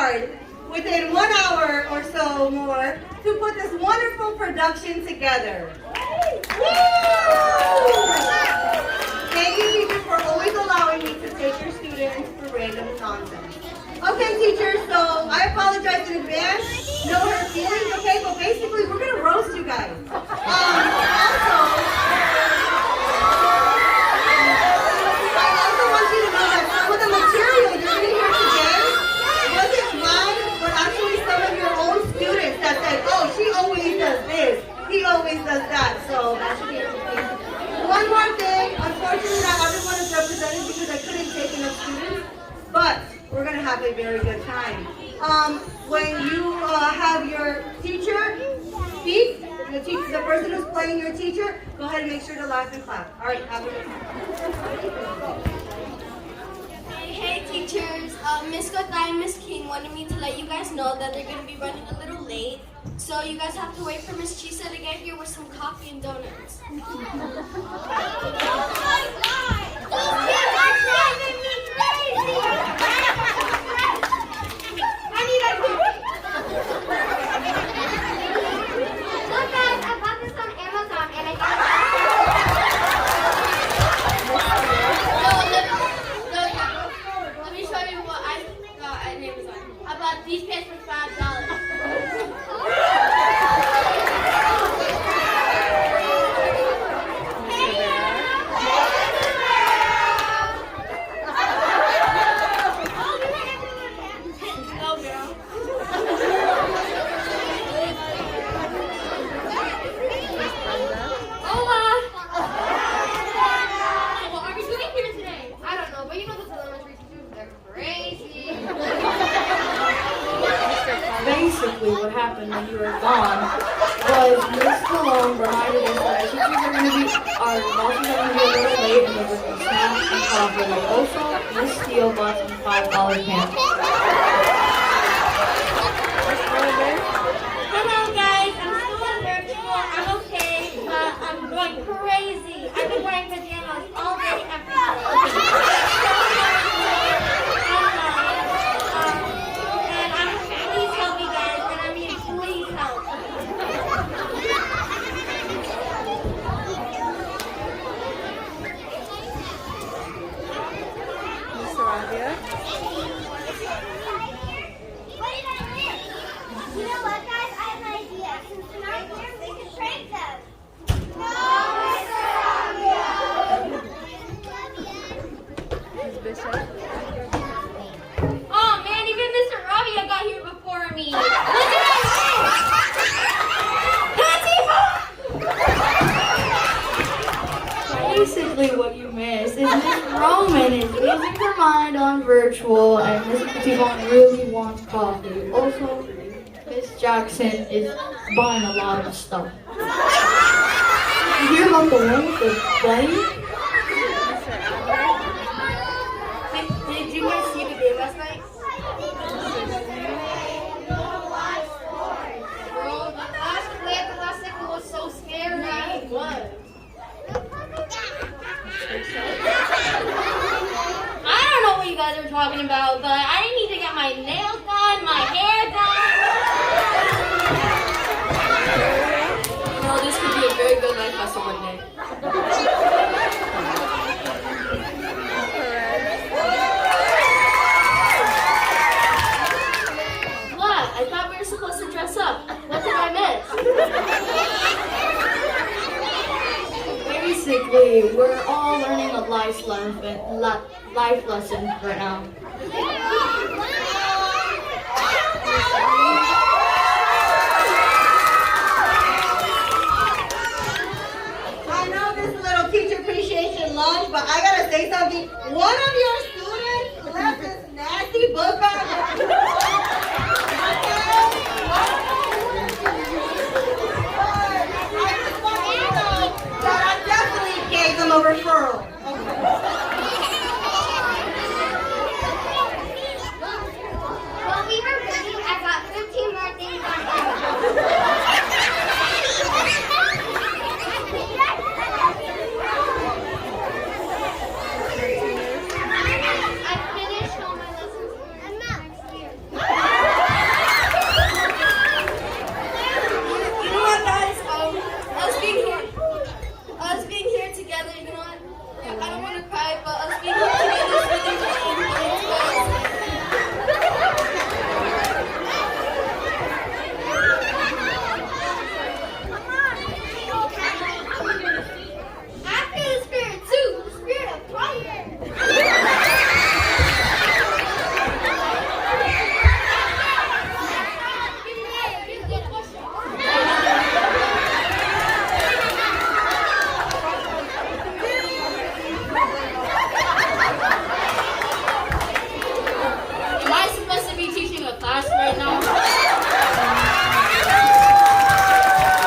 hard within 1 hour or so more to put this wonderful production together. Thank you, teachers, for always allowing me to take your students for random nonsense. Okay, teachers, so I apologize in advance. No hurt feelings, okay? But basically, we're going to roast you guys. Also, I also want you to know that some of the material you're going to hear today wasn't mine, but actually some of your own students that said, oh, she always does this, he always does that. So that should be interesting. One more thing, unfortunately not everyone is represented because I couldn't take enough students, but we're going to have a very good time. When you have your teacher speak, the person who's playing your teacher, go ahead and make sure to laugh and clap. All right, have a good time. Hey teachers, Miss Goday and Miss King wanted me to let you guys know that they're going to be running a little late. So you guys have to wait for Miss Chisa to get here with some coffee and donuts. Look guys, I bought this on Amazon and I got No, let me show you what I got at Amazon. I bought these pants for $5. Basically, what happened when you were gone was Miss Malone reminded us that our teachers are going to be, our bosses are going to be a little late and they're going to snacks and coffee. And also, Miss Steele bought some $5 pants. Hello guys, I'm still on virtual. I'm okay, but I'm going crazy. I've been wearing pajamas all day, every day. And please help me guys, and I mean please help. You know what, guys? I have an idea. Since they're not here, we can prank them. No, Mr. Rabia. Oh man, even Mr. Rabia got here before me. Basically, what you missed is Miss Roman is losing her mind on virtual and Miss Petitbon really wants coffee. Also, Miss Jackson is buying a lot of stuff. Did you hear about the one with the bunny? Did you guys see the game last night? Bro, the last play at the last second was so scary. What? I don't know what you guys are talking about, but I need to get my nails done, my hair done. You know, this could be a very good life lesson one day. What? I thought we were supposed to dress up. What did I miss? Basically, we're all learning a life lesson right now.